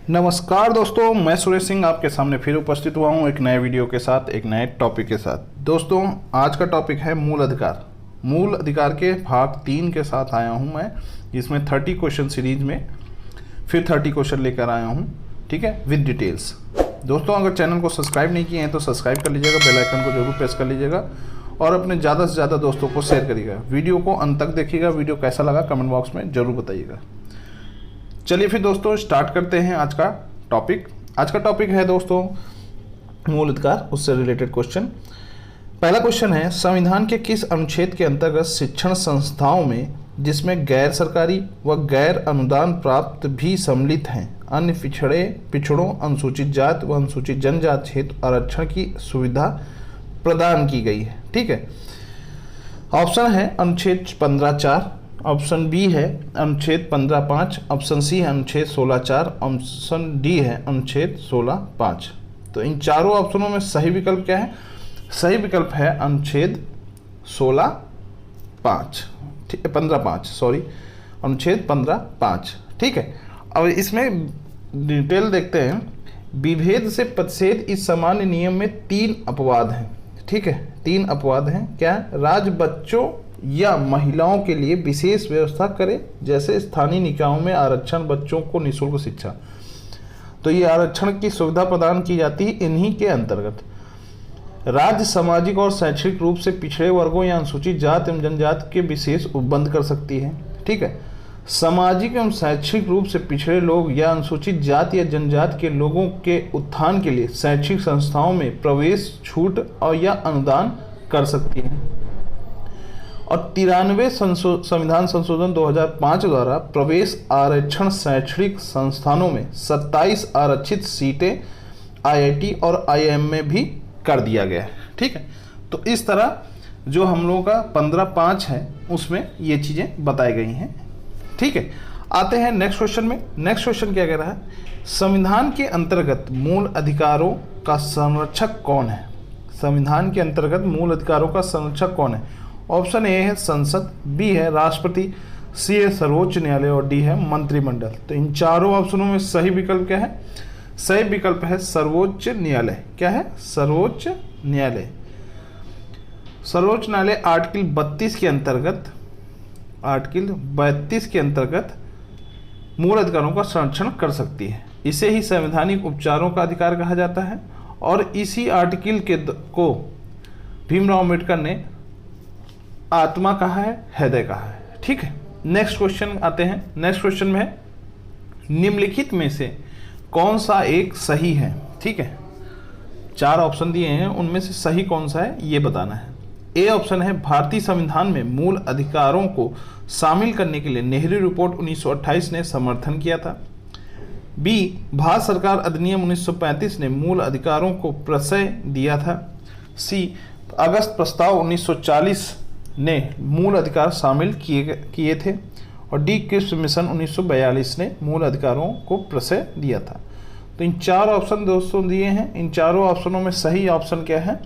नमस्कार दोस्तों, मैं सुरेश सिंह आपके सामने फिर उपस्थित हुआ हूं एक नए वीडियो के साथ, एक नए टॉपिक के साथ। दोस्तों, आज का टॉपिक है मूल अधिकार। मूल अधिकार के भाग 3 के साथ आया हूं मैं, जिसमें 30 क्वेश्चन सीरीज में फिर 30 क्वेश्चन लेकर आया हूं, ठीक है, विद डिटेल्स। दोस्तों, अगर चैनल को सब्सक्राइब नहीं किए हैं तो सब्सक्राइब कर लीजिएगा, बेल आइकन को जरूर प्रेस कर लीजिएगा और अपने ज़्यादा से ज़्यादा दोस्तों को शेयर करिएगा। वीडियो को अंत तक देखिएगा, वीडियो कैसा लगा कमेंट बॉक्स में ज़रूर बताइएगा। चलिए फिर दोस्तों स्टार्ट करते हैं आज का टॉपिक। आज का टॉपिक है दोस्तों मूल अधिकार, उससे रिलेटेड क्वेश्चन। पहला क्वेश्चन है, संविधान के किस अनुच्छेद के अंतर्गत शिक्षण संस्थाओं में, जिसमें गैर सरकारी व गैर अनुदान प्राप्त भी सम्मिलित हैं, अन्य पिछड़ों, अनुसूचित जाति व अनुसूचित जनजाति हेतु आरक्षण की सुविधा प्रदान की गई है? ठीक है, ऑप्शन है अनुच्छेद 15(4), ऑप्शन बी है अनुच्छेद 15(5), ऑप्शन सी है अनुच्छेद 16(4), ऑप्शन डी है अनुच्छेद 16(5). तो इन चारों ऑप्शनों में सही विकल्प क्या है? सही विकल्प है अनुच्छेद 16(5), ठीक है, 15(5), सॉरी, अनुच्छेद 15(5). ठीक है, अब इसमें डिटेल देखते हैं। विभेद से प्रतिषेध इस सामान्य नियम में 3 अपवाद हैं। ठीक है, 3 अपवाद हैं। क्या है? राज्य बच्चों या महिलाओं के लिए विशेष व्यवस्था करे, जैसे स्थानीय निकायों में आरक्षण, बच्चों को निःशुल्क शिक्षा। तो ये आरक्षण की सुविधा प्रदान की जाती है इन्हीं के अंतर्गत। राज्य सामाजिक और शैक्षणिक रूप से पिछड़े वर्गों या अनुसूचित जाति एवं जनजाति के विशेष उपबंध कर सकती है। ठीक है, सामाजिक एवं शैक्षणिक रूप से पिछड़े लोग या अनुसूचित जाति या जनजाति के लोगों के उत्थान के लिए शैक्षिक संस्थाओं में प्रवेश छूट और या अनुदान कर सकती है। और 93 संविधान संशोधन 2005 द्वारा प्रवेश आरक्षण शैक्षणिक संस्थानों में 27 आरक्षित सीटें IIT और IIM में भी कर दिया गया है। ठीक है, तो इस तरह जो हम लोगों का 15(5) है उसमें ये चीज़ें बताई गई हैं। ठीक है, आते हैं नेक्स्ट क्वेश्चन में। नेक्स्ट क्वेश्चन क्या कह रहा है? संविधान के अंतर्गत मूल अधिकारों का संरक्षक कौन है? संविधान के अंतर्गत मूल अधिकारों का संरक्षक कौन है? ऑप्शन ए है संसद, बी है राष्ट्रपति, सी है सर्वोच्च न्यायालय और डी है मंत्रिमंडल। तो इन चारों ऑप्शनों में सही विकल्प क्या है? सही विकल्प है सर्वोच्च न्यायालय। क्या है? सर्वोच्च न्यायालय। सर्वोच्च न्यायालय आर्टिकल 32 के अंतर्गत मूल अधिकारों का संरक्षण कर सकती है। इसे ही संवैधानिक उपचारों का अधिकार कहा जाता है और इसी आर्टिकल को भीमराव अम्बेडकर ने आत्मा कहा है, हृदय कहा है। ठीक है, नेक्स्ट क्वेश्चन आते हैं। नेक्स्ट क्वेश्चन में है, निम्नलिखित में से कौन सा एक सही है? ठीक है, 4 ऑप्शन दिए हैं, उनमें से सही कौन सा है ये बताना है। ए ऑप्शन है, भारतीय संविधान में मूल अधिकारों को शामिल करने के लिए नेहरू रिपोर्ट 1928 ने समर्थन किया था। बी, भारत सरकार अधिनियम 1935 ने मूल अधिकारों को प्रश्रय दिया था। सी, अगस्त प्रस्ताव 1940 ने मूल अधिकार शामिल किए थे। और डी, क्रिप्स मिशन 1942 ने मूल अधिकारों को प्रश्रय दिया था। तो इन 4 ऑप्शन दोस्तों दिए हैं। इन चारों ऑप्शनों में सही ऑप्शन क्या है?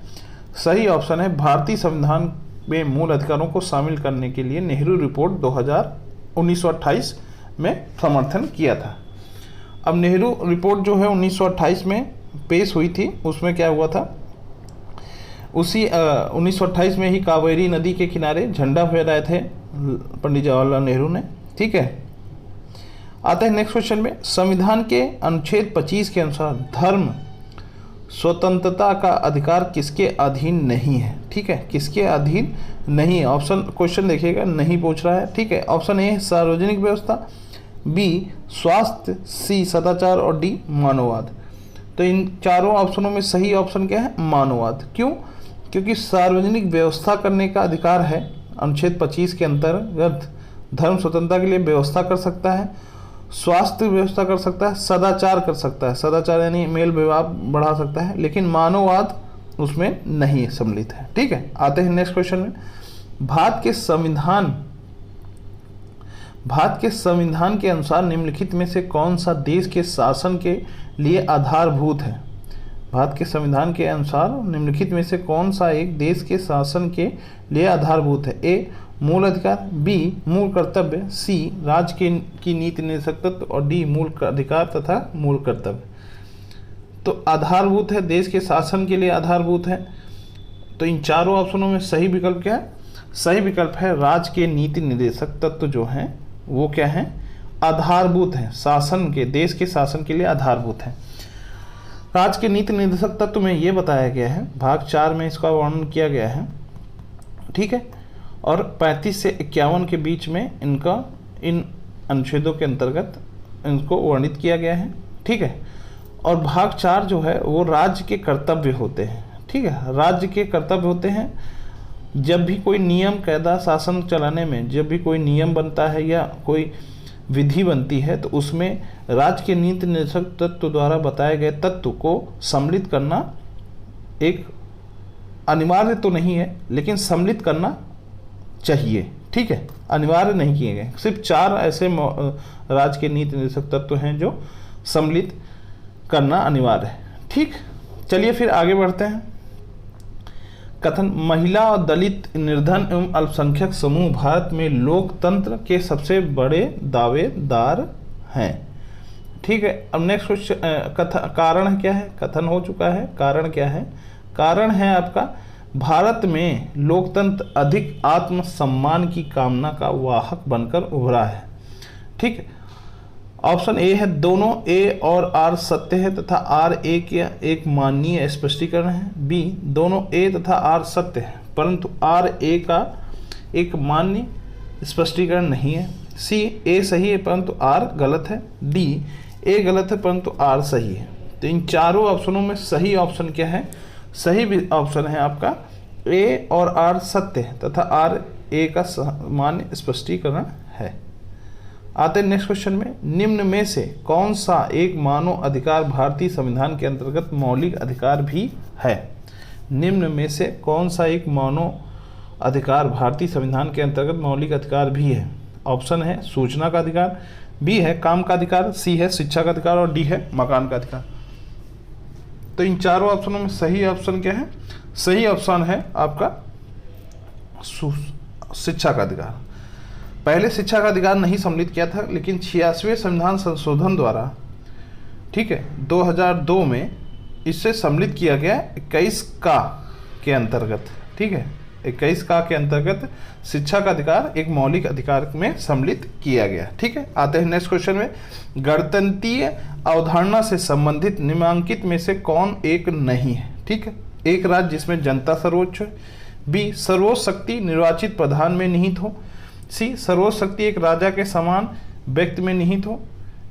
सही ऑप्शन है भारतीय संविधान में मूल अधिकारों को शामिल करने के लिए नेहरू रिपोर्ट 1928 में समर्थन किया था। अब नेहरू रिपोर्ट जो है 1928 में पेश हुई थी, उसमें क्या हुआ था? उसी 1928 में ही कावेरी नदी के किनारे झंडा फहराए थे पंडित जवाहरलाल नेहरू ने। ठीक है, आते हैं नेक्स्ट क्वेश्चन में। संविधान के अनुच्छेद 25 के अनुसार धर्म स्वतंत्रता का अधिकार किसके अधीन नहीं है? ठीक है, किसके अधीन नहीं है? ऑप्शन क्वेश्चन देखिएगा, नहीं पूछ रहा है। ठीक है, ऑप्शन ए सार्वजनिक व्यवस्था, बी स्वास्थ्य, सी सदाचार और डी मानववाद। तो इन चारों ऑप्शनों में सही ऑप्शन क्या है? मानववाद। क्यों? क्योंकि सार्वजनिक व्यवस्था करने का अधिकार है अनुच्छेद 25 के अंतर्गत। धर्म स्वतंत्रता के लिए व्यवस्था कर सकता है, स्वास्थ्य व्यवस्था कर सकता है, सदाचार कर सकता है, सदाचार यानी मेल विवाह बढ़ा सकता है, लेकिन मानववाद उसमें नहीं सम्मिलित है। ठीक है, आते हैं नेक्स्ट क्वेश्चन में। भारत के संविधान के अनुसार निम्नलिखित में से कौन सा देश के शासन के लिए आधारभूत है? भारत के संविधान के अनुसार निम्नलिखित में से कौन सा एक देश के शासन के लिए आधारभूत है? ए, मूल अधिकार, बी मूल कर्तव्य, सी राज्य की नीति निर्देशक तत्व और डी मूल अधिकार तथा मूल कर्तव्य। तो आधारभूत है, देश के शासन के लिए आधारभूत है। तो इन चारों ऑप्शनों में सही विकल्प क्या है? सही विकल्प है राज्य के नीति निर्देशक तत्व जो हैं वो क्या है? आधारभूत है, शासन के, देश के शासन के लिए आधारभूत है। राज्य के नीति निर्देशक तत्व में ये बताया गया है, भाग 4 में इसका वर्णन किया गया है, ठीक है। और 35 से 51 के बीच में इनका इन अनुच्छेदों के अंतर्गत इनको वर्णित किया गया है, ठीक है। और भाग 4 जो है वो राज्य के कर्तव्य होते हैं, ठीक है। राज्य के कर्तव्य होते हैं, जब भी कोई नियम कायदा शासन चलाने में जब भी कोई नियम बनता है या कोई विधि बनती है तो उसमें राज्य के नीति निर्देशक तत्व द्वारा बताए गए तत्व को सम्मिलित करना एक अनिवार्य तो नहीं है, लेकिन सम्मिलित करना चाहिए, ठीक है। अनिवार्य नहीं किए गए, सिर्फ 4 ऐसे राज्य के नीति निर्देशक तत्व हैं जो सम्मिलित करना अनिवार्य है, ठीक। चलिए फिर आगे बढ़ते हैं। कथन, महिला और दलित, निर्धन एवं अल्पसंख्यक समूह भारत में लोकतंत्र के सबसे बड़े दावेदार हैं, ठीक है। अब नेक्स्ट क्वेश्चन, कारण क्या है? कथन हो चुका है, कारण क्या है? कारण है आपका, भारत में लोकतंत्र अधिक आत्मसम्मान की कामना का वाहक बनकर उभरा है, ठीक है। ऑप्शन ए है, दोनों ए और आर सत्य है तथा आर ए का एक माननीय स्पष्टीकरण है। बी, दोनों ए तथा आर सत्य है परंतु आर ए का एक मान्य स्पष्टीकरण नहीं है। सी, ए सही है परंतु आर गलत है। डी, ए गलत है परंतु आर सही है। तो इन चारों ऑप्शनों में सही ऑप्शन क्या है? सही ऑप्शन है आपका ए और आर सत्य है तथा आर ए का मान्य स्पष्टीकरण है। आते हैं नेक्स्ट क्वेश्चन में, निम्न में से कौन सा एक मानव अधिकार भारतीय संविधान के अंतर्गत मौलिक अधिकार भी है? निम्न में से कौन सा एक मानव अधिकार भारतीय संविधान के अंतर्गत मौलिक अधिकार भी है? ऑप्शन है सूचना का अधिकार, बी है काम का अधिकार, सी है शिक्षा का अधिकार और डी है मकान का अधिकार। तो इन चारों ऑप्शनों में सही ऑप्शन क्या है? सही ऑप्शन है आपका शिक्षा का अधिकार। पहले शिक्षा का अधिकार नहीं सम्मिलित किया था, लेकिन 86वें संविधान संशोधन द्वारा, ठीक है, 2002 में इससे सम्मिलित किया गया 21 का के अंतर्गत, ठीक है, 21 का के अंतर्गत शिक्षा का अधिकार एक मौलिक अधिकार में सम्मिलित किया गया, ठीक है। आते हैं नेक्स्ट क्वेश्चन में, गणतंत्रीय अवधारणा से संबंधित निम्नलिखित में से कौन एक नहीं है? ठीक है, एक राज्य जिसमें जनता सर्वोच्च है, बी सर्वोच्च शक्ति निर्वाचित प्रधान में निहित हो, सी सर्वोच्च शक्ति एक राजा के समान व्यक्ति में निहित हो,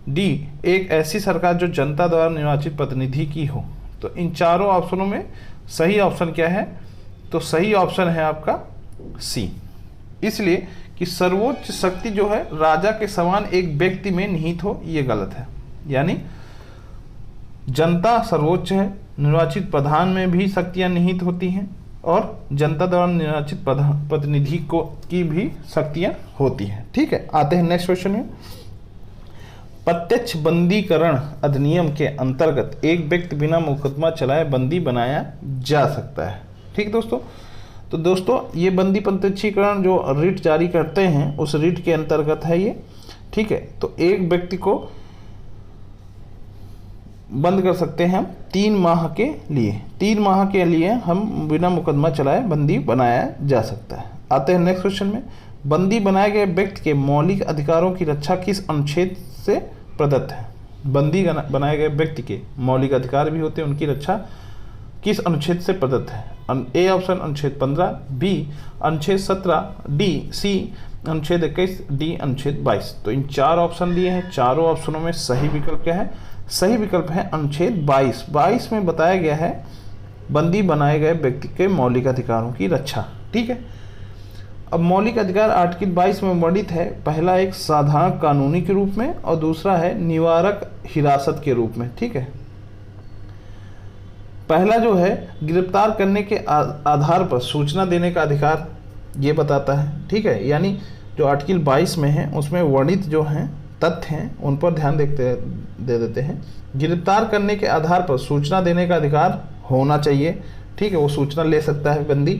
डी एक ऐसी सरकार जो जनता द्वारा निर्वाचित प्रतिनिधि की हो। तो इन चारों ऑप्शनों में सही ऑप्शन क्या है? तो सही ऑप्शन है आपका सी, इसलिए कि सर्वोच्च शक्ति जो है राजा के समान एक व्यक्ति में निहित हो, ये गलत है। यानी जनता सर्वोच्च है, निर्वाचित प्रधान में भी शक्तियां निहित होती हैं और जनता द्वारा निर्वाचित प्रतिनिधि को की भी शक्तियां होती हैं, ठीक है। आते हैं नेक्स्ट क्वेश्चन में, प्रत्यक्ष बंदीकरण अधिनियम के अंतर्गत एक व्यक्ति बिना मुकदमा चलाए बंदी बनाया जा सकता है, ठीक दोस्तों। तो दोस्तों ये बंदी प्रत्यक्षीकरण जो रिट जारी करते हैं उस रिट के अंतर्गत है ये, ठीक है। तो एक व्यक्ति को बंद कर सकते हैं हम 3 माह के लिए, 3 माह के लिए हम बिना मुकदमा चलाए बंदी बनाया जा सकता है। आते हैं नेक्स्ट क्वेश्चन में, बंदी बनाए गए व्यक्ति के मौलिक अधिकारों की रक्षा किस अनुच्छेद से प्रदत्त है? बंदी बनाए गए व्यक्ति के मौलिक अधिकार भी होते हैं, उनकी रक्षा किस अनुच्छेद से प्रदत्त है? ए ऑप्शन अनुच्छेद 15, बी अनुच्छेद 17, डी सी अनुच्छेद 21, डी अनुच्छेद 22। तो इन 4 ऑप्शन दिए हैं, चारों ऑप्शनों में सही विकल्प क्या है? सही विकल्प है अनुच्छेद 22। 22 में बताया गया है बंदी बनाए गए व्यक्ति के मौलिक अधिकारों की रक्षा, ठीक है। अब मौलिक अधिकार आर्टिकल 22 में वर्णित है, पहला एक साधारण कानूनी के रूप में और दूसरा है निवारक हिरासत के रूप में, ठीक है। पहला जो है गिरफ्तार करने के आधार पर सूचना देने का अधिकार ये बताता है, ठीक है। यानी जो आर्टिकल 22 में है उसमें वर्णित जो हैं तथ्य हैं उन पर ध्यान दे देते हैं। गिरफ्तार करने के आधार पर सूचना देने का अधिकार होना चाहिए, ठीक है, वो सूचना ले सकता है बंदी।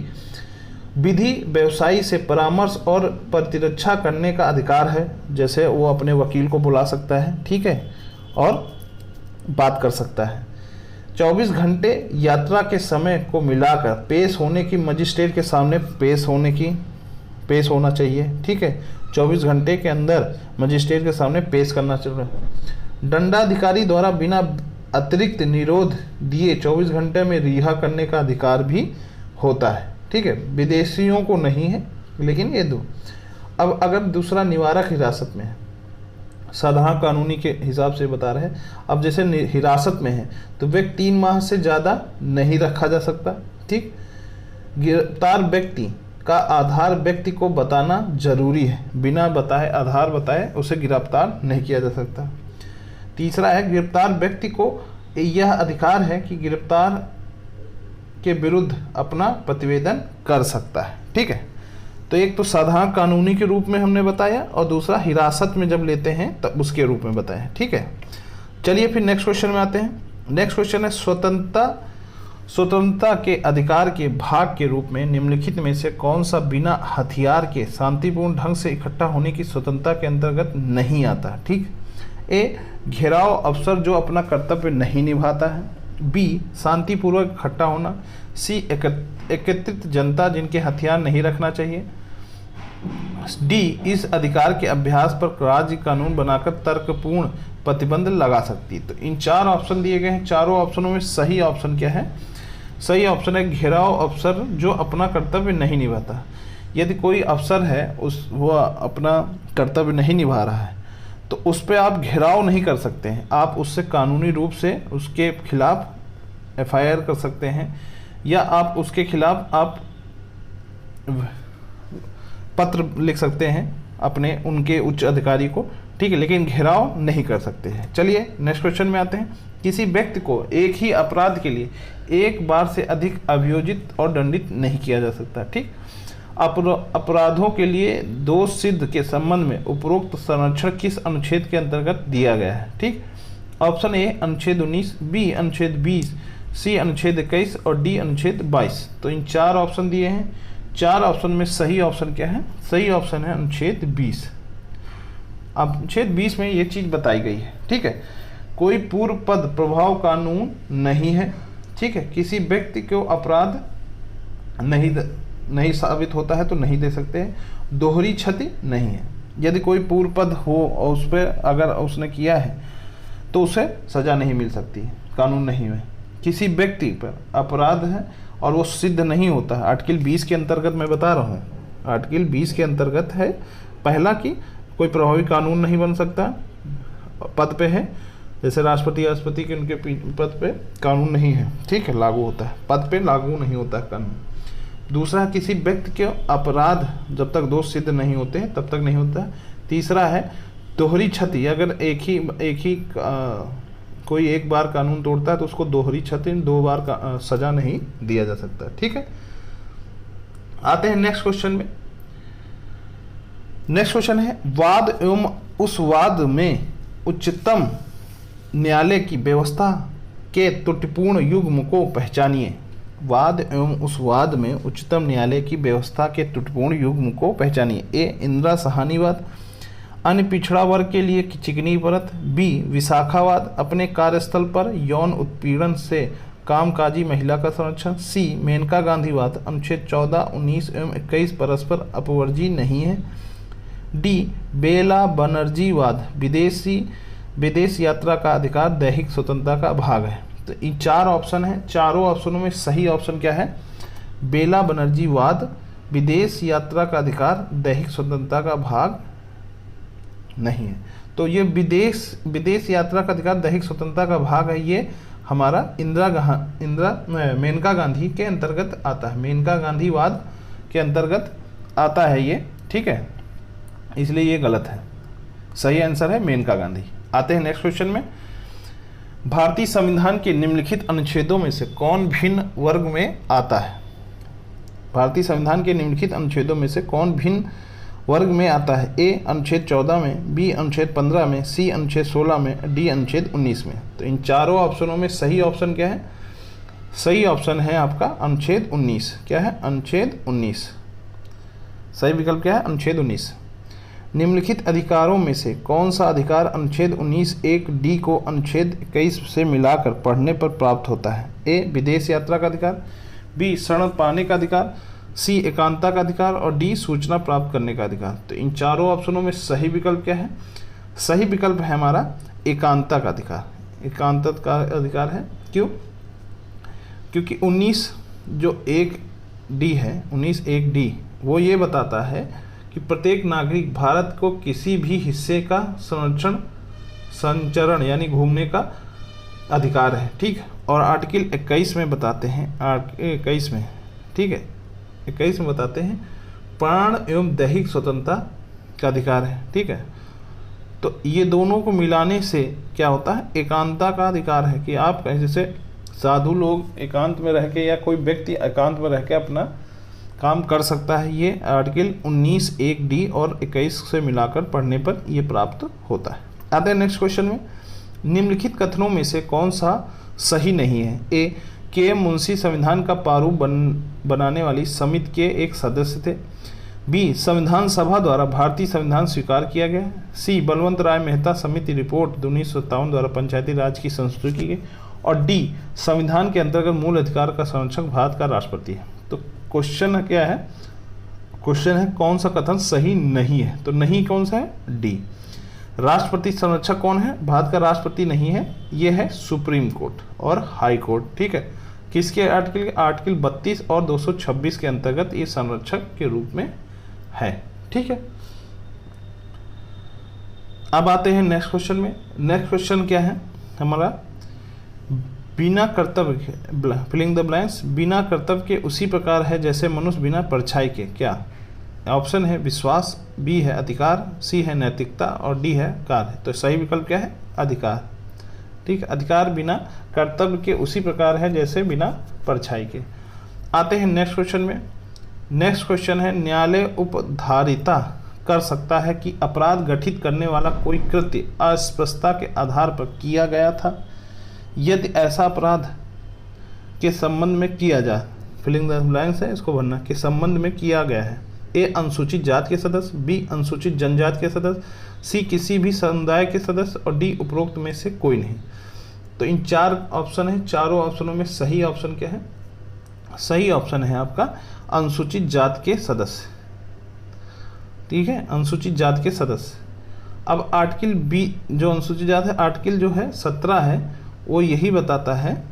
विधि व्यवसायी से परामर्श और प्रतिरक्षा करने का अधिकार है, जैसे वो अपने वकील को बुला सकता है, ठीक है, और बात कर सकता है। 24 घंटे यात्रा के समय को मिलाकर पेश होने की, मजिस्ट्रेट के सामने पेश होना चाहिए, ठीक है। 24 घंटे के अंदर मजिस्ट्रेट के सामने पेश करना चाहिए। दंडाधिकारी द्वारा बिना अतिरिक्त निरोध दिए 24 घंटे में रिहा करने का अधिकार भी होता है, ठीक है। विदेशियों को नहीं है, लेकिन ये दो। अब अगर दूसरा निवारक हिरासत में है, साधारण कानूनी के हिसाब से बता रहे हैं। अब जैसे हिरासत में है तो वे 3 माह से ज़्यादा नहीं रखा जा सकता, ठीक। गिरफ्तार व्यक्ति का आधार व्यक्ति को बताना जरूरी है, बिना बताए, आधार बताए उसे गिरफ्तार नहीं किया जा सकता। तीसरा है, गिरफ्तार व्यक्ति को यह अधिकार है कि गिरफ्तार के विरुद्ध अपना प्रतिवेदन कर सकता है, ठीक है। तो एक तो साधारण कानूनी के रूप में हमने बताया, और दूसरा हिरासत में जब लेते हैं तब उसके रूप में बताया, ठीक है। चलिए फिर नेक्स्ट क्वेश्चन में आते हैं। नेक्स्ट क्वेश्चन है, स्वतंत्रता के अधिकार के भाग के रूप में निम्नलिखित में से कौन सा बिना हथियार के शांतिपूर्ण ढंग से इकट्ठा होने की स्वतंत्रता के अंतर्गत नहीं आता, ठीक। ए, घेराव अफसर जो अपना कर्तव्य नहीं निभाता है। बी, शांतिपूर्वक इकट्ठा होना। सी, एकत्रित जनता जिनके हथियार नहीं रखना चाहिए। डी, इस अधिकार के अभ्यास पर राज्य कानून बनाकर तर्कपूर्ण प्रतिबंध लगा सकती। तो इन 4 ऑप्शन दिए गए हैं। चारों ऑप्शनों में सही ऑप्शन क्या है? सही ऑप्शन है घेराव अफसर जो अपना कर्तव्य नहीं निभाता। यदि कोई अफसर है वो अपना कर्तव्य नहीं निभा रहा है तो उस पर आप घेराव नहीं कर सकते हैं, आप उससे कानूनी रूप से उसके खिलाफ FIR कर सकते हैं, या आप उसके खिलाफ आप पत्र लिख सकते हैं अपने उनके उच्च अधिकारी को, ठीक है, लेकिन घेराव नहीं कर सकते हैं। चलिए नेक्स्ट क्वेश्चन में आते हैं। किसी व्यक्ति को एक ही अपराध के लिए एक बार से अधिक अभियोजित और दंडित नहीं किया जा सकता, ठीक। अपराधों के लिए दोष सिद्ध के संबंध में उपरोक्त संरक्षण किस अनुच्छेद के अंतर्गत दिया गया है, ठीक। ऑप्शन ए अनुच्छेद 19, बी अनुच्छेद 20, सी अनुच्छेद 21 और डी अनुच्छेद 22। तो इन 4 ऑप्शन दिए हैं। 4 ऑप्शन में सही ऑप्शन क्या है? सही ऑप्शन है अनुच्छेद 20। अब अनुच्छेद 20 में ये चीज़ बताई गई है, ठीक है। कोई पूर्व पद प्रभाव कानून नहीं है, ठीक है। किसी व्यक्ति को अपराध नहीं साबित होता है तो नहीं दे सकते हैं। दोहरी क्षति नहीं है। यदि कोई पूर्व पद हो और उस पर अगर उसने किया है तो उसे सज़ा नहीं मिल सकती, कानून नहीं है। किसी व्यक्ति पर अपराध है और वो सिद्ध नहीं होता है, आर्टिकल 20 के अंतर्गत मैं बता रहा हूँ, आर्टिकल 20 के अंतर्गत है पहला कि कोई प्रभावी कानून नहीं बन सकता, पद पे है, जैसे राष्ट्रपति के उनके पद पे कानून नहीं है, ठीक है, लागू होता है, पद पे लागू नहीं होता है कानून। दूसरा, किसी व्यक्ति के अपराध जब तक दोष सिद्ध नहीं होते हैं तब तक नहीं होता है। तीसरा है दोहरी क्षति, अगर एक ही कोई एक बार कानून तोड़ता है तो उसको दोहरी क्षति 2 बार का सजा नहीं दिया जा सकता, ठीक है। आते हैं नेक्स्ट क्वेश्चन में। नेक्स्ट क्वेश्चन है, वाद एवं उस वाद में उच्चतम न्यायालय की व्यवस्था के त्रुटिपूर्ण युग्म को पहचानिए। वाद एवं उस वाद में उच्चतम न्यायालय की व्यवस्था के त्रुटिपूर्ण युग्म को पहचानिए। ए, इंदिरा साहनीवाद, अन्य पिछड़ा वर्ग के लिए चिकनी परत। बी, विशाखावाद, अपने कार्यस्थल पर यौन उत्पीड़न से कामकाजी महिला का संरक्षण। सी, मेनका गांधीवाद, अनुच्छेद 14, 19 एवं 21 परस्पर अपवर्जी नहीं है। डी, बेला बनर्जीवाद, विदेश यात्रा का अधिकार दैहिक स्वतंत्रता का भाग है। तो ये 4 ऑप्शन है। चारों ऑप्शनों में सही ऑप्शन क्या है? बेला बनर्जीवाद, विदेश यात्रा का अधिकार दैहिक स्वतंत्रता का भाग नहीं है। तो ये विदेश यात्रा का अधिकार दैहिक स्वतंत्रता का भाग है, ये हमारा मेनका गांधी के अंतर्गत आता है, मेनका गांधीवाद के अंतर्गत आता है ये, ठीक है, इसलिए ये गलत है। सही आंसर है मेनका गांधी। आते हैं नेक्स्ट क्वेश्चन में। भारतीय संविधान के निम्नलिखित अनुच्छेदों में से कौन भिन्न वर्ग में आता है? भारतीय संविधान के निम्नलिखित अनुच्छेदों में से कौन भिन्न वर्ग में आता है? ए, अनुच्छेद 14 में, बी, अनुच्छेद 15 में, सी, अनुच्छेद 16 में, डी, अनुच्छेद 19 में। तो इन चारों ऑप्शनों में सही ऑप्शन क्या है? सही ऑप्शन है आपका अनुच्छेद 19। क्या है? अनुच्छेद 19। सही विकल्प क्या है? अनुच्छेद 19। निम्नलिखित अधिकारों में से कौन सा अधिकार अनुच्छेद 19(1)(d) को अनुच्छेद 21 से मिलाकर पढ़ने पर प्राप्त होता है? ए. विदेश यात्रा का अधिकार, बी. शरण पाने का अधिकार, सी. एकांतता का अधिकार और डी. सूचना प्राप्त करने का अधिकार। तो इन चारों ऑप्शनों में सही विकल्प क्या है? सही विकल्प है हमारा एकांतता का अधिकार। एकांतता का अधिकार है, क्यों? क्योंकि 19(1)(d) है, 19(1)(d) वो ये बताता है कि प्रत्येक नागरिक भारत को किसी भी हिस्से का संचरण यानी घूमने का अधिकार है, ठीक। और आर्टिकल 21 में बताते हैं, 21 में, ठीक है, 21 में बताते हैं प्राण एवं दैहिक स्वतंत्रता का अधिकार है, ठीक है। तो ये दोनों को मिलाने से क्या होता है? एकांतता का अधिकार है कि आप जैसे साधु लोग एकांत में रह के या कोई व्यक्ति एकांत में रह के अपना काम कर सकता है। ये आर्टिकल 19(1)(d) और 21 से मिलाकर पढ़ने पर ये प्राप्त होता है। आते हैं नेक्स्ट क्वेश्चन में। निम्नलिखित कथनों में से कौन सा सही नहीं है? ए. के.एम. मुंशी संविधान का प्रारूप बनाने वाली समिति के एक सदस्य थे। बी. संविधान सभा द्वारा भारतीय संविधान स्वीकार किया गया। सी. बलवंत राय मेहता समिति रिपोर्ट 1957 द्वारा पंचायती राज की संस्तुति की गई। और डी. संविधान के अंतर्गत मूल अधिकार का संरक्षक भारत का राष्ट्रपति है। तो क्वेश्चन क्या है? क्वेश्चन है कौन सा कथन सही नहीं है? तो नहीं कौन सा है? डी। राष्ट्रपति संरक्षक कौन है? भारत का राष्ट्रपति नहीं है, ये है सुप्रीम कोर्ट और हाई कोर्ट, ठीक है। किसके आर्टिकल? आर्टिकल 32 और 226 के अंतर्गत ये संरक्षक के रूप में है, ठीक है। अब आते हैं नेक्स्ट क्वेश्चन में। नेक्स्ट क्वेश्चन क्या है हमारा? बिना कर्तव्य, फिलिंग द ब्लैंक्स, बिना कर्तव्य के उसी प्रकार है जैसे मनुष्य बिना परछाई के। क्या? ऑप्शन है विश्वास, बी है अधिकार, सी है नैतिकता और डी है कार्य। तो सही विकल्प क्या है? अधिकार, ठीक है। अधिकार बिना कर्तव्य के उसी प्रकार है जैसे बिना परछाई के। आते हैं नेक्स्ट क्वेश्चन में। नेक्स्ट क्वेश्चन है न्यायालय उपधारिता कर सकता है कि अपराध गठित करने वाला कोई कृत्य अस्पष्टता के आधार पर किया गया था यदि ऐसा अपराध के संबंध में किया जाए, फिलिंग द ब्लैंक्स है, इसको भरना, के संबंध में किया गया है। ए. अनुसूचित जाति के सदस्य, बी. अनुसूचित जनजाति के सदस्य, सी. किसी भी समुदाय के सदस्य और डी. उपरोक्त में से कोई नहीं। तो इन चार ऑप्शन है, चारों ऑप्शनों में सही ऑप्शन क्या है? सही ऑप्शन है आपका अनुसूचित जाति के सदस्य, ठीक है, अनुसूचित जाति के सदस्य। अब आर्टिकल बी जो अनुसूचित जाति है, आर्टिकल जो है 17 है वो यही बताता है,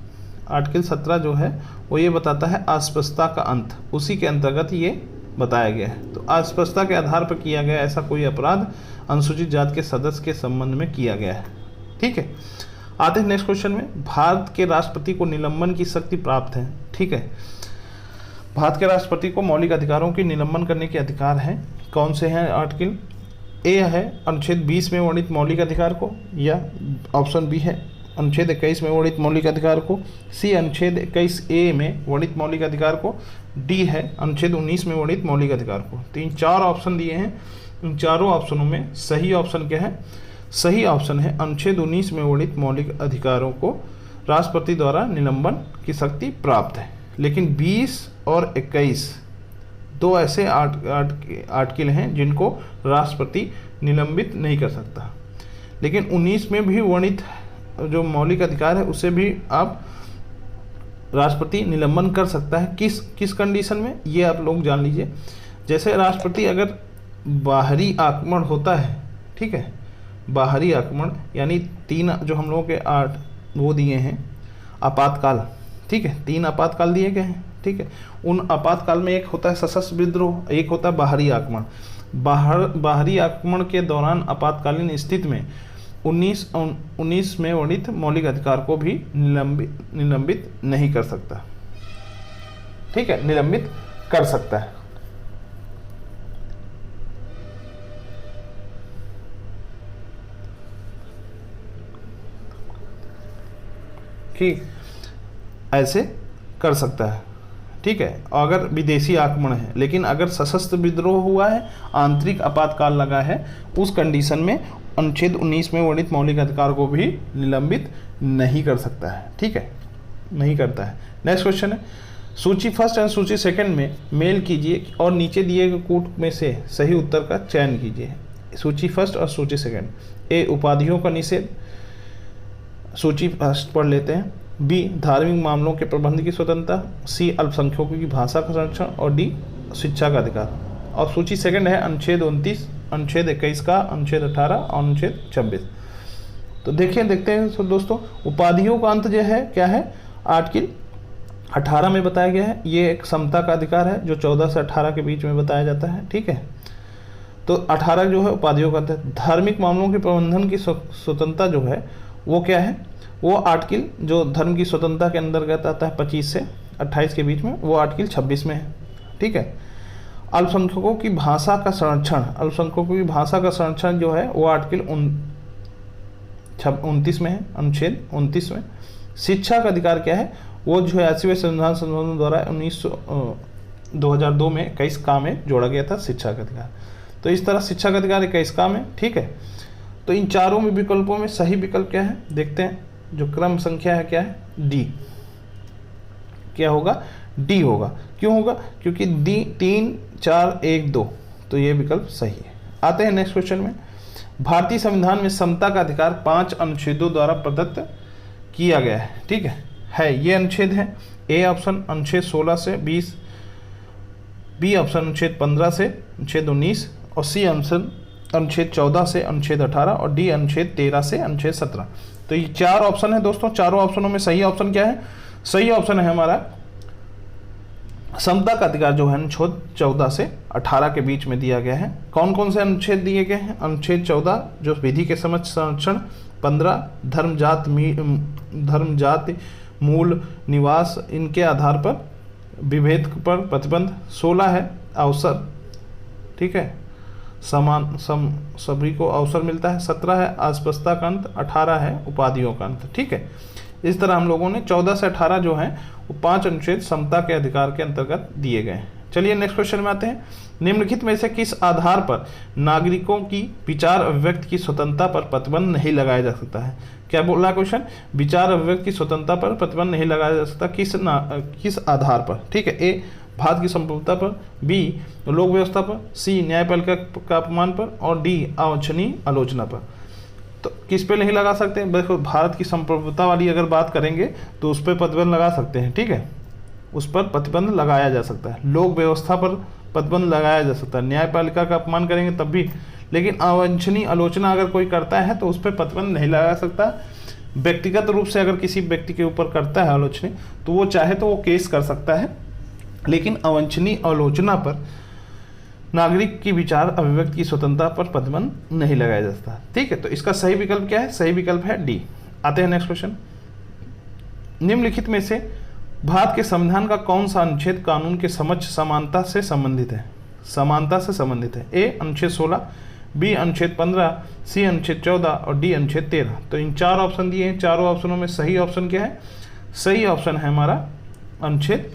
आर्टिकल 17 जो है वो ये बताता है अस्पष्टता का अंत, उसी के अंतर्गत ये बताया गया है। तो अस्पष्टता के आधार पर किया गया ऐसा कोई अपराध अनुसूचित जाति के सदस्य के संबंध में किया गया है, ठीक है। आते हैं नेक्स्ट क्वेश्चन में। भारत के राष्ट्रपति को निलंबन की शक्ति प्राप्त है, ठीक है। भारत के राष्ट्रपति को मौलिक अधिकारों की निलंबन करने के अधिकार हैं। कौन से हैं? आर्टिकल ए है अनुच्छेद 20 में वर्णित मौलिक अधिकार को, या ऑप्शन बी है अनुच्छेद 21 में वर्णित मौलिक अधिकार को, सी अनुच्छेद 21(a) में वर्णित मौलिक अधिकार को, डी है अनुच्छेद 19 में वर्णित मौलिक अधिकार को। तो इन चार ऑप्शन दिए हैं, इन चारों ऑप्शनों में सही ऑप्शन क्या है? सही ऑप्शन है अनुच्छेद 19 में वर्णित मौलिक अधिकारों को राष्ट्रपति द्वारा निलंबन की शक्ति प्राप्त है। लेकिन 20 और 21 दो ऐसे आर्टिकल हैं जिनको राष्ट्रपति निलंबित नहीं कर सकता। लेकिन 19 में भी वर्णित जो मौलिक अधिकार है उसे भी आप राष्ट्रपति निलंबन कर सकता है। किस कंडीशन में, ये आप लोग जान लीजिए। जैसे राष्ट्रपति अगर बाहरी आक्रमण होता है, ठीक है, बाहरी आक्रमण यानी 3 जो हम लोगों के 8 वो दिए हैं आपातकाल, ठीक है, 3 आपातकाल दिए गए हैं, ठीक है। उन आपातकाल में एक होता है सशस्त्र विद्रोह, एक होता है बाहरी आक्रमण। बाहरी आक्रमण के दौरान आपातकालीन स्थिति में 19 में वर्णित मौलिक अधिकार को भी निलंबित नहीं कर सकता, ठीक है, निलंबित कर सकता है। ठीक, ऐसे कर सकता है, ठीक है। अगर विदेशी आक्रमण है, लेकिन अगर सशस्त्र विद्रोह हुआ है, आंतरिक आपातकाल लगा है, उस कंडीशन में अनुच्छेद 19 में वर्णित मौलिक अधिकार को भी निलंबित नहीं कर सकता है, ठीक है, नहीं करता है। नेक्स्ट क्वेश्चन है सूची फर्स्ट एंड सूची सेकंड में मेल कीजिए और नीचे दिए गए कूट में से सही उत्तर का चयन कीजिए। सूची फर्स्ट और सूची सेकंड। ए, उपाधियों का निषेध, सूची फर्स्ट पढ़ लेते हैं। बी, धार्मिक मामलों के प्रबंध की स्वतंत्रता। सी, अल्पसंख्यकों की भाषा का संरक्षण। और डी, शिक्षा का अधिकार। और सूची सेकंड है अनुच्छेद 29, अनुच्छेद 21 का, अनुच्छेद 18 और अनुच्छेद 26। तो देखते हैं तो दोस्तों, उपाधियों का अंत जो है क्या है, आर्टिकल 18 में बताया गया है। ये एक समता का अधिकार है जो 14 से 18 के बीच में बताया जाता है, ठीक है। तो 18 जो है उपाधियों का अंत है। धार्मिक मामलों के प्रबंधन की स्वतंत्रता जो है वो क्या है, वो आर्टिकल जो धर्म की स्वतंत्रता के अंतर्गत आता है 25 से 28 के बीच में, वो आर्टिकल 26 में है, ठीक है। अल्पसंख्यकों की भाषा का संरक्षण, अल्पसंख्यकों की भाषा का संरक्षण जो है वो आर्टिकल 29 में है, अनुच्छेद 29 में। शिक्षा का अधिकार क्या है, वो जो है 80वें संविधान संशोधन द्वारा 2002 में 21 का में जोड़ा गया था शिक्षा का अधिकार। तो इस तरह शिक्षा का अधिकार 21 का में, ठीक है। तो इन चारों में विकल्पों में सही विकल्प क्या है, देखते हैं। जो क्रम संख्या है क्या है, डी। क्या होगा, डी होगा। क्यों होगा, क्योंकि डी 3, 4, 1, 2, तो ये विकल्प सही है। आते हैं नेक्स्ट क्वेश्चन में। भारतीय संविधान में समता का अधिकार 5 अनुच्छेदों द्वारा प्रदत्त किया गया है, ठीक है। ये अनुच्छेद है। ए ऑप्शन अनुच्छेद 16 से 20, बी ऑप्शन अनुच्छेद 15 से अनुच्छेद 19 और सी ऑप्शन अनुच्छेद 14 से अनुच्छेद 18 और डी अनुच्छेद 13 से अनुच्छेद 17। तो ये 4 ऑप्शन है दोस्तों। चारों ऑप्शनों में सही ऑप्शन क्या है, सही ऑप्शन है हमारा समता का अधिकार जो है अनुच्छेद 14 से 18 के बीच में दिया गया है। कौन कौन से अनुच्छेद दिए गए हैं, अनुच्छेद 14 जो विधि के समक्ष संरक्षण, 15 धर्म जाति मूल निवास इनके आधार पर विभेद पर प्रतिबंध, 16 है अवसर, ठीक है, सभी को अवसर मिलता है, 17 है अस्पष्टता का अंत, 18 है उपाधियों का अंत, ठीक है। इस तरह हम लोगों ने 14 से 18 जो है वो 5 अनुच्छेद समता के अधिकार के अंतर्गत दिए गए हैं। चलिए नेक्स्ट क्वेश्चन में आते हैं। निम्नलिखित में से किस आधार पर नागरिकों की विचार अभिव्यक्ति की स्वतंत्रता पर प्रतिबंध नहीं लगाया जा सकता है। क्या बोला क्वेश्चन, विचार अभिव्यक्ति की स्वतंत्रता पर प्रतिबंध नहीं लगाया जा सकता, किस आधार पर, ठीक है। ए, भारत की संप्रभुता पर, बी, लोक व्यवस्था पर, सी, न्यायपालिका का अपमान पर और डी, अवांछनीय आलोचना पर। तो किस पे नहीं लगा सकते, देखो भारत की संप्रभुता वाली अगर बात करेंगे तो उस पर प्रतिबंध लगा सकते हैं, ठीक है, उस पर प्रतिबंध लगाया जा सकता है। लोक व्यवस्था पर प्रतिबंध लगाया जा सकता है, न्यायपालिका का अपमान करेंगे तब भी, लेकिन अवांछनीय आलोचना अगर कोई करता है तो उस पर प्रतिबंध नहीं लगा सकता। व्यक्तिगत रूप से अगर किसी व्यक्ति के ऊपर करता है आलोचना तो वो चाहे तो वो केस कर सकता है, लेकिन अवांछनीय आलोचना पर नागरिक की विचार अभिव्यक्ति की स्वतंत्रता पर प्रतिबंध नहीं लगाया जा सकता, ठीक है। तो इसका सही विकल्प क्या है, सही विकल्प है डी। आते हैं नेक्स्ट क्वेश्चन। निम्नलिखित में से भारत के संविधान का कौन सा अनुच्छेद कानून के समक्ष समानता से संबंधित है, समानता से संबंधित है। ए, अनुच्छेद 16, बी, अनुच्छेद 15, सी, अनुच्छेद 14 और डी, अनुच्छेद 13। तो इन 4 ऑप्शन दिए हैं, चारों ऑप्शनों में सही ऑप्शन क्या है, सही ऑप्शन है हमारा अनुच्छेद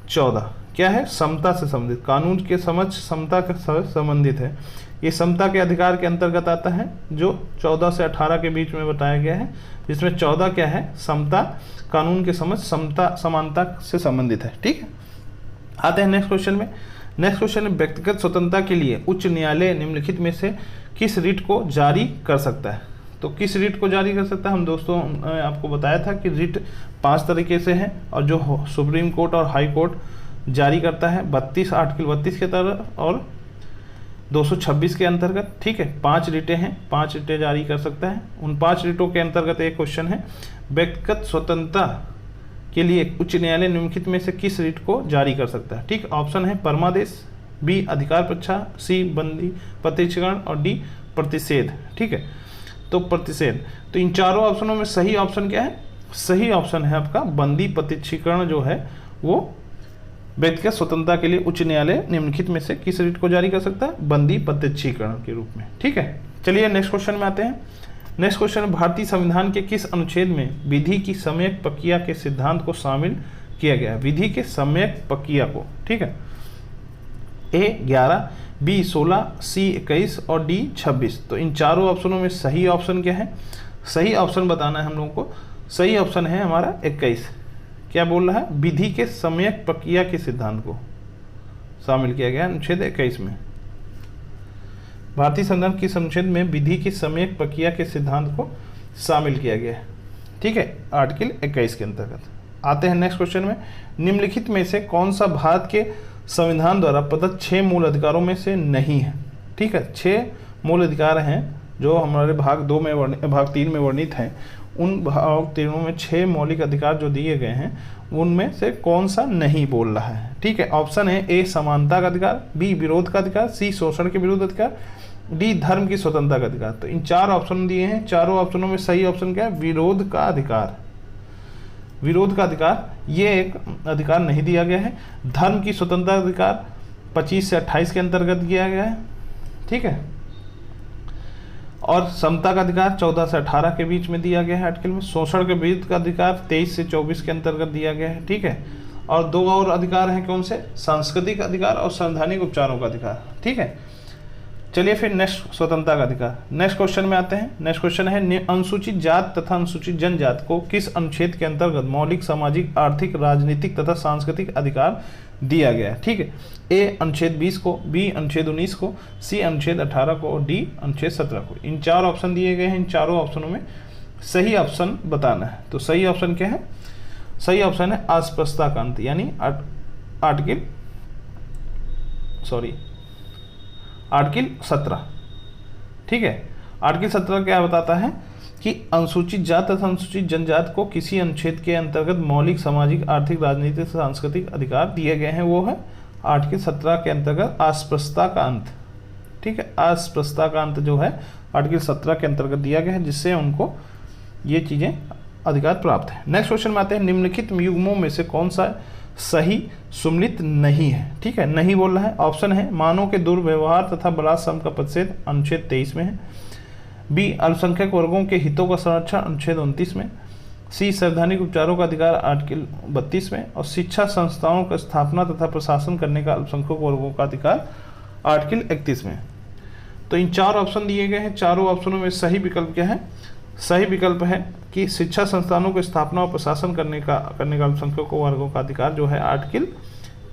14। क्या है, समता से संबंधित, कानून के समक्ष समता के संबंधित है। ये समता के अधिकार के अंतर्गत आता है जो 14 से 18 के बीच में बताया गया है, जिसमें 14 क्या है, समता, कानून के समक्ष समता समानता से संबंधित है, ठीक है। आते हैं नेक्स्ट क्वेश्चन में। नेक्स्ट क्वेश्चन है, व्यक्तिगत स्वतंत्रता के लिए उच्च न्यायालय निम्नलिखित में से किस रिट को जारी कर सकता है। तो किस रिट को जारी कर सकता है, हम दोस्तों आपको बताया था कि रिट 5 तरीके से है और जो सुप्रीम कोर्ट और हाई कोर्ट जारी करता है 32 आर्टिकल 32 के तहत और 226 के अंतर्गत, ठीक है। 5 रिटें हैं, 5 रिटें जारी कर सकता है। उन 5 रिटों के अंतर्गत एक क्वेश्चन है, व्यक्तिगत स्वतंत्रता के लिए उच्च न्यायालय निम्नलिखित में से किस रिट को जारी कर सकता है, ठीक। ऑप्शन है परमादेश, बी, अधिकार परीक्षा, सी, बंदी प्रतिष्ठीकरण और डी, प्रतिषेध, ठीक है। तो प्रतिषेध, तो इन चारों ऑप्शनों में सही ऑप्शन क्या है, सही ऑप्शन है आपका बंदी प्रतिष्ठीकरण जो है वो व्यक्तिगत स्वतंत्रता के लिए उच्च न्यायालय निम्नलिखित में से किस रिट को जारी कर सकता है, बंदी प्रतिष्ठीकरण के रूप में, ठीक है। चलिए नेक्स्ट क्वेश्चन में आते हैं। नेक्स्ट क्वेश्चन, भारतीय संविधान के किस अनुच्छेद में विधि की सम्यक प्रक्रिया के सिद्धांत को शामिल किया गया है, विधि के सम्यक प्रक्रिया को, ठीक है। ए, 11, बी, 16, सी, 21 और डी, 26। तो इन चारों ऑप्शनों में सही ऑप्शन क्या है, सही ऑप्शन बताना है हम लोगों को, सही ऑप्शन है हमारा 21। क्या बोल रहा है, विधि के सम्यक प्रक्रिया के सिद्धांत को शामिल किया गया अनुच्छेद 21 में। भारतीय संविधान किस अनुच्छेद में विधि की सम्यक प्रक्रिया के सिद्धांत को शामिल किया गया है? ठीक है, आर्टिकल 21 के अंतर्गत। आते हैं नेक्स्ट क्वेश्चन में, निम्नलिखित में से कौन सा भारत के संविधान द्वारा प्रदत्त 6 मूल अधिकारों में से नहीं है? ठीक है, 6 मूल अधिकार हैं जो हमारे भाग 3 में वर्णित हैं। उन भाग 3 में 6 मौलिक अधिकार जो दिए गए हैं उनमें से कौन सा नहीं बोल रहा है? ठीक है, ऑप्शन है ए समानता का अधिकार, बी विरोध का अधिकार, सी शोषण के विरुद्ध अधिकार, डी धर्म की स्वतंत्रता का अधिकार। तो इन 4 ऑप्शन दिए हैं, चारों ऑप्शनों में सही ऑप्शन क्या है? विरोध का अधिकार। विरोध का अधिकार ये एक अधिकार नहीं दिया गया है। धर्म की स्वतंत्रता अधिकार 25 से 28 के अंतर्गत दिया गया है। ठीक है, और समता का अधिकार 14 से 18 के बीच में दिया गया है आर्टिकल में। शोषण के विरुद्ध का अधिकार 23 से 24 के अंतर्गत दिया गया है। ठीक है, और 2 और अधिकार हैं कौन से? सांस्कृतिक अधिकार और संवैधानिक उपचारों का अधिकार। ठीक है, चलिए फिर नेक्स्ट स्वतंत्रता का अधिकार। नेक्स्ट क्वेश्चन में आते हैं। नेक्स्ट क्वेश्चन है, अनुसूचित जात तथा अनुसूचित जनजाति को किस अनुच्छेद के अंतर्गत मौलिक सामाजिक आर्थिक राजनीतिक तथा सांस्कृतिक अधिकार दिया गया है? ठीक है, ए अनुच्छेद 20 को, बी अनुच्छेद 19 को, सी अनुच्छेद 18 को और डी अनुच्छेद 17 को। इन 4 ऑप्शन दिए गए हैं। इन चारों ऑप्शनों में सही ऑप्शन बताना है। तो सही ऑप्शन क्या है? सही ऑप्शन है अस्पृश्यता का अंत, यानी आर्टिकल 17। ठीक है, आर्टिकल 17 क्या बताता है कि अनुसूचित जात तथा अनुसूचित जनजाति को किसी अनुच्छेद के अंतर्गत मौलिक सामाजिक आर्थिक राजनीतिक सांस्कृतिक अधिकार दिए गए हैं। वो है आर्टिकल 17 के अंतर्गत अस्पृश्यता का अंत। ठीक है, अस्पृश्यता का अंत जो है आर्टिकल 17 के अंतर्गत दिया गया है, जिससे उनको ये चीज़ें अधिकार प्राप्त है। नेक्स्ट क्वेश्चन में आते हैं, निम्नलिखित युग्मों में से कौन सा सही सुमिलित नहीं है? ठीक है, नहीं बोल रहा है। ऑप्शन है मानव के दुर्व्यवहार तथा बलात्कार का प्रतिषेध अनुच्छेद 23 में है, बी अल्पसंख्यक वर्गों के हितों का संरक्षण अनुच्छेद 29 में, सी संवैधानिक उपचारों का अधिकार आर्टिकल 32 में, और शिक्षा संस्थाओं का स्थापना तथा प्रशासन करने का अल्पसंख्यक वर्गों का अधिकार आर्टिकल 31 में। तो इन 4 ऑप्शन दिए गए हैं। चारों ऑप्शनों में सही विकल्प क्या है? सही विकल्प है कि शिक्षा संस्थानों की स्थापना और प्रशासन करने का अल्पसंख्यक वर्गों का अधिकार जो है आर्टिकल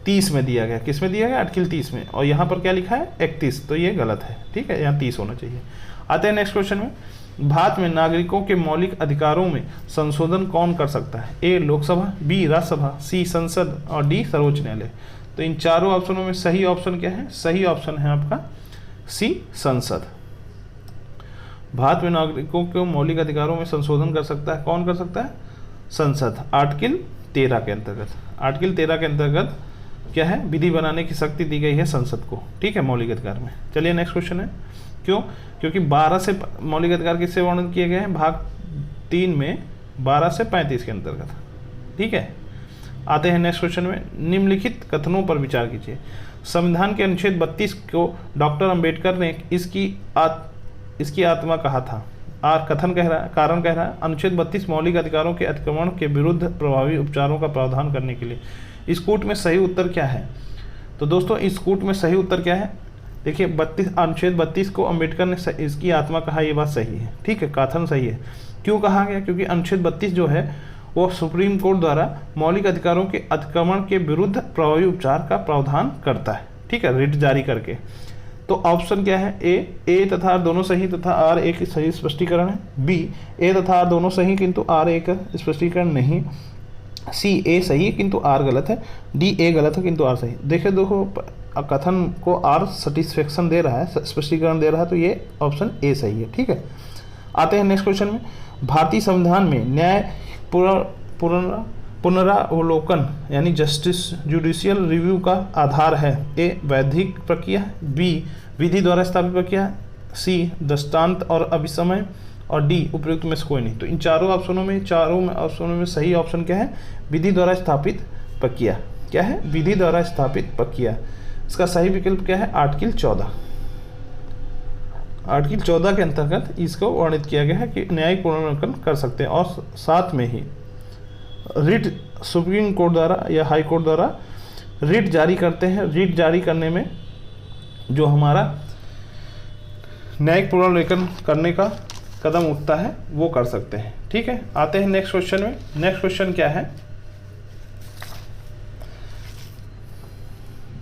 30 में दिया गया। किस में दिया गया? आर्टिकल 30 में। और यहाँ पर क्या लिखा है? 31, तो ये गलत है। ठीक है, यहाँ 30 होना चाहिए। आते हैं नेक्स्ट क्वेश्चन में, भारत में नागरिकों के मौलिक अधिकारों में संशोधन कौन कर सकता है? ए लोकसभा, बी राज्यसभा, सी संसद और डी सर्वोच्च न्यायालय। तो इन चारों ऑप्शनों में सही ऑप्शन क्या है? सही ऑप्शन है आपका सी संसद। भारत में नागरिकों के मौलिक अधिकारों में संशोधन कर सकता है, कौन कर सकता है? संसद, आर्टिकल 13 के अंतर्गत। आर्टिकल 13 के अंतर्गत क्या है? विधि बनाने की शक्ति दी गई है संसद को। ठीक है, मौलिक अधिकार में। चलिए नेक्स्ट क्वेश्चन है, क्यों? क्योंकि 12 से मौलिक अधिकार किससे वर्णन किए गए हैं? भाग 3 में 12 से 35 के अंतर्गत। ठीक है, आते हैं नेक्स्ट क्वेश्चन में, निम्नलिखित कथनों पर विचार कीजिए। संविधान के अनुच्छेद 32 को डॉक्टर अंबेडकर ने इसकी आत्मा कहा था। कथन कह रहा है, कारण कह रहा है, अनुच्छेद 32 मौलिक अधिकारों के अतिक्रमण के विरुद्ध प्रभावी उपचारों का प्रावधान करने के लिए। इस कूट में सही उत्तर क्या है? तो दोस्तों इस कूट में सही उत्तर क्या है? देखिए, अनुच्छेद 32 को अंबेडकर ने इसकी आत्मा कहा, ये बात सही है। ठीक है, कथन सही है। क्यों कहा गया? क्योंकि अनुच्छेद 32 जो है वो सुप्रीम कोर्ट द्वारा मौलिक अधिकारों के अतिक्रमण के विरुद्ध प्रभावी उपचार का प्रावधान करता है। ठीक है, रिट जारी करके। तो ऑप्शन क्या है? ए तथा आर दोनों सही तथा आर एक सही स्पष्टीकरण है। बी ए तथा आर दोनों सही किंतु आर एक स्पष्टीकरण नहीं। सी ए सही किंतु आर गलत है। डी ए गलत है किंतु आर सही। देखो कथन को आर सेटिस्फेक्शन दे रहा है, स्पष्टीकरण दे रहा है, तो ये ऑप्शन ए सही है। ठीक है, आते हैं नेक्स्ट क्वेश्चन में, भारतीय संविधान में न्याय पुनरावलोकन यानी जुडिशियल रिव्यू का आधार है। ए वैधिक प्रक्रिया, बी विधि द्वारा स्थापित प्रक्रिया, सी दृष्टांत और अभिसमय, और डी उपयुक्त में से कोई नहीं। तो इन चारों ऑप्शनों में सही ऑप्शन क्या है? विधि द्वारा स्थापित प्रक्रिया। क्या है? विधि द्वारा स्थापित प्रक्रिया। इसका सही विकल्प क्या है? आर्टिकल 14। आर्टिकल 14 के अंतर्गत इसको वर्णित किया गया है कि न्यायिक पुनरावलोकन कर सकते हैं, और साथ में ही रिट सुप्रीम कोर्ट द्वारा या हाई कोर्ट द्वारा रिट जारी करते हैं। रिट जारी करने में जो हमारा न्यायिक पुनरावलोकन करने का कदम उठता है वो कर सकते हैं। ठीक है, आते हैं नेक्स्ट क्वेश्चन में। नेक्स्ट क्वेश्चन क्या है?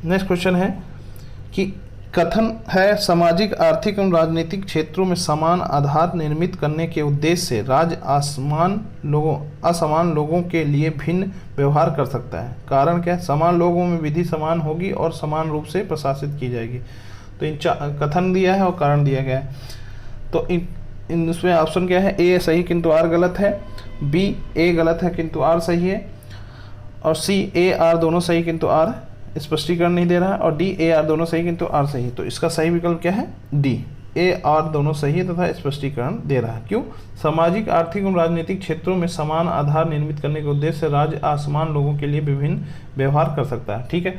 नेक्स्ट क्वेश्चन है कि कथन है सामाजिक आर्थिक एवं राजनीतिक क्षेत्रों में समान आधार निर्मित करने के उद्देश्य से राज्य असमान लोगों के लिए भिन्न व्यवहार कर सकता है। कारण क्या है? समान लोगों में विधि समान होगी और समान रूप से प्रशासित की जाएगी। तो इन कथन दिया है और कारण दिया गया है। तो इसमें ऑप्शन क्या है? ए सही किंतु आर गलत है, बी ए गलत है किंतु आर सही है, और सी ए आर दोनों सही किंतु आर स्पष्टीकरण नहीं दे रहा है, और डी ए आर दोनों सही किंतु आर सही। तो इसका सही विकल्प क्या है? डी ए आर दोनों सही है तथा स्पष्टीकरण दे रहा है। क्यों? सामाजिक आर्थिक एवं राजनीतिक क्षेत्रों में समान आधार निर्मित करने के उद्देश्य से राज्य असमान लोगों के लिए विभिन्न व्यवहार कर सकता है। ठीक है,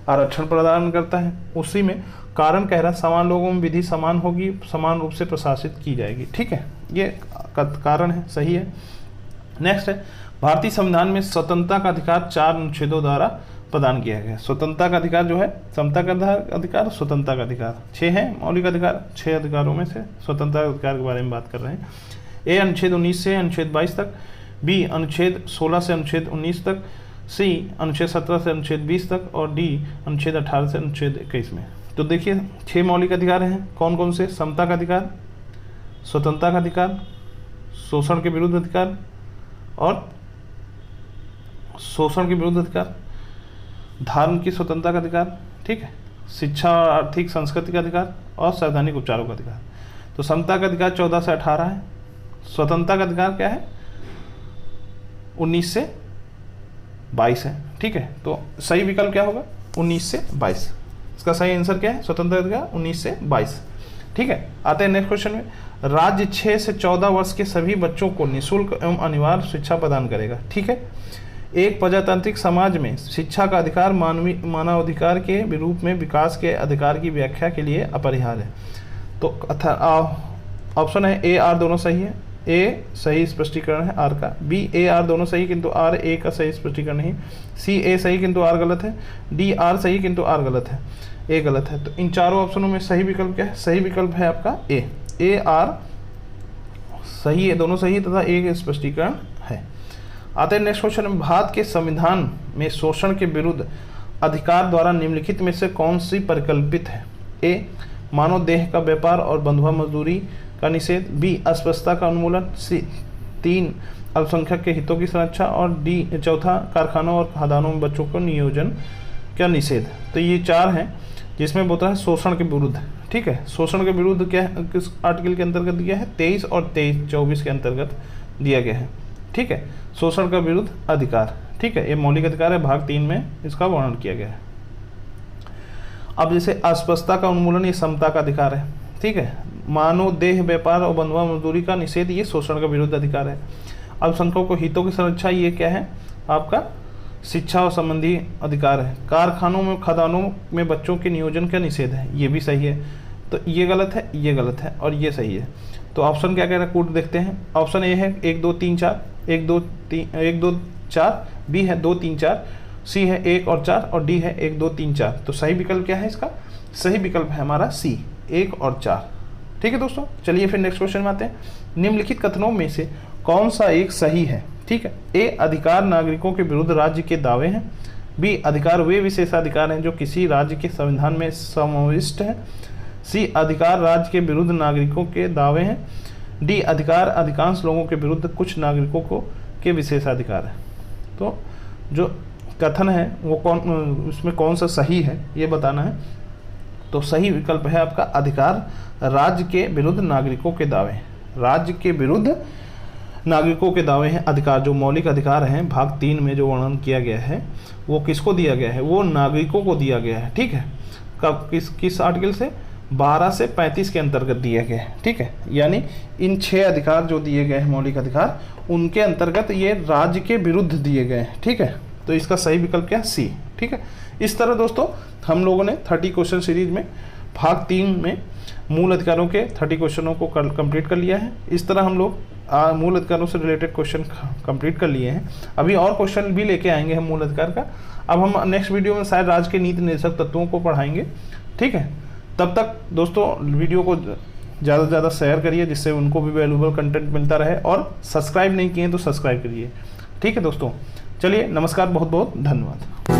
आरक्षण प्रदान करता है। उसी में कारण कह रहा है समान लोगों में विधि समान होगी, समान रूप से प्रशासित की जाएगी। ठीक है, ये कारण है, सही है। नेक्स्ट है भारतीय संविधान में स्वतंत्रता का अधिकार 4 अनुच्छेदों द्वारा प्रदान किया गया है। स्वतंत्रता का अधिकार जो है समता का अधिकार, स्वतंत्रता का अधिकार 6 है मौलिक अधिकार। 6 अधिकारों में से स्वतंत्रता के अधिकार के बारे में बात कर रहे हैं। ए अनुच्छेद 19 से अनुच्छेद 22 तक, बी अनुच्छेद 16 से अनुच्छेद 19 तक, सी अनुच्छेद 17 से अनुच्छेद 20 तक, और डी अनुच्छेद 18 से अनुच्छेद 21 में। तो देखिए 6 मौलिक अधिकार हैं। कौन कौन से? समता का अधिकार, स्वतंत्रता का अधिकार, शोषण के विरुद्ध अधिकार और शोषण के विरुद्ध अधिकार, धर्म की स्वतंत्रता का अधिकार, ठीक है, शिक्षा और आर्थिक संस्कृति का अधिकार और संवैधानिक उपचारों का अधिकार। तो समता का अधिकार 14 से 18 है। स्वतंत्रता का अधिकार क्या है? 19 से 22 है। ठीक है, तो सही विकल्प क्या होगा? 19 से 22। इसका सही आंसर क्या है? स्वतंत्रता का अधिकार 19 से 22। ठीक है, आते हैं नेक्स्ट क्वेश्चन में। राज्य 6 से 14 वर्ष के सभी बच्चों को निःशुल्क एवं अनिवार्य शिक्षा प्रदान करेगा। ठीक है, एक प्रजातांत्रिक समाज में शिक्षा का अधिकार मानवाधिकार के रूप में विकास के अधिकार की व्याख्या के लिए अपरिहार्य है। तो ऑप्शन है ए आर दोनों सही है। ए सही स्पष्टीकरण है आर का, बी ए आर दोनों सही किंतु आर ए का सही स्पष्टीकरण नहीं, सी ए सही किंतु आर गलत है, डी आर सही किंतु आर गलत है, ए गलत है। तो इन चारों ऑप्शनों में सही विकल्प क्या है? सही विकल्प है आपका ए आर सही है, दोनों सही है तथा ए स्पष्टीकरण है। आते हैं नेक्स्ट क्वेश्चन में। भारत के संविधान में शोषण के विरुद्ध अधिकार द्वारा निम्नलिखित में से कौन सी परिकल्पित है? ए मानव देह का व्यापार और बंधुआ मजदूरी का निषेध, बी अस्पृश्यता का उन्मूलन, सी 3 अल्पसंख्यक के हितों की संरक्षा, और डी 4 कारखानों और खदानों में बच्चों को नियोजन का निषेध। तो ये 4 हैं जिसमें बोलता है शोषण के विरुद्ध। ठीक है, शोषण के विरुद्ध क्या है, किस आर्टिकल के अंतर्गत दिया है? 23 और 24 के अंतर्गत दिया गया है। ठीक है, शोषण का विरुद्ध अधिकार। ठीक है, ये मौलिक अधिकार है, भाग 3 में इसका वर्णन किया गया है। अब जैसे अस्पृश्यता का उन्मूलन, ये समता का अधिकार है। ठीक है, मानव देह व्यापार और बंधुआ मजदूरी का निषेध, ये शोषण का विरुद्ध अधिकार है। अल्पसंख्यकों को हितों की संरक्षा, ये क्या है? आपका शिक्षा और संबंधी अधिकार है। कारखानों में खदानों में बच्चों के नियोजन का निषेध है, ये भी सही है। तो ये गलत है, ये गलत है और ये सही है। तो ऑप्शन क्या कह रहा है? कूट देखते हैं। ऑप्शन ए है 1 2 3 4, 1 2 4, बी है 2 3 4, सी है 1 और 4 और डी है 1 2 3 4। तो सही विकल्प क्या है इसका? सही विकल्प है हमारा सी 1 और 4। ठीक है दोस्तों, चलिए फिर नेक्स्ट क्वेश्चन में आते हैं। निम्नलिखित कथनों में से कौन सा एक सही है? ठीक है, ए अधिकार नागरिकों के विरुद्ध राज्य के दावे हैं, बी अधिकार वे विशेषाधिकार हैं जो किसी राज्य के संविधान में समाविष्ट हैं, सी अधिकार राज्य के विरुद्ध नागरिकों के दावे हैं, डी अधिकार अधिकांश लोगों के विरुद्ध कुछ नागरिकों को के विशेषाधिकार है। तो जो कथन है वो उसमें कौन सा सही है ये बताना है। तो सही विकल्प है आपका अधिकार राज्य के विरुद्ध नागरिकों के दावे। राज्य के विरुद्ध नागरिकों के दावे हैं। अधिकार जो मौलिक अधिकार हैं भाग 3 में जो वर्णन किया गया है वो किसको दिया गया है? वो नागरिकों को दिया गया है। ठीक है, कब किस आर्टिकल से? 12 से 35 के अंतर्गत दिया गया है। ठीक है, यानी इन 6 अधिकार जो दिए गए हैं मौलिक अधिकार, उनके अंतर्गत ये राज्य के विरुद्ध दिए गए हैं। ठीक है, तो इसका सही विकल्प क्या है? सी। ठीक है, इस तरह दोस्तों हम लोगों ने 30 क्वेश्चन सीरीज में भाग 3 में मूल अधिकारों के 30 क्वेश्चनों को कंप्लीट कर लिया है। इस तरह हम लोग मूल अधिकारों से रिलेटेड क्वेश्चन कंप्लीट कर लिए हैं। अभी और क्वेश्चन भी लेके आएंगे हम मूल अधिकार का। अब हम नेक्स्ट वीडियो में शायद राज्य के नीति निर्देशक तत्वों को पढ़ाएंगे। ठीक है, तब तक दोस्तों वीडियो को ज़्यादा से ज़्यादा शेयर करिए जिससे उनको भी वैल्यूएबल कंटेंट मिलता रहे, और सब्सक्राइब नहीं किए तो सब्सक्राइब करिए। ठीक है दोस्तों, चलिए नमस्कार, बहुत बहुत धन्यवाद।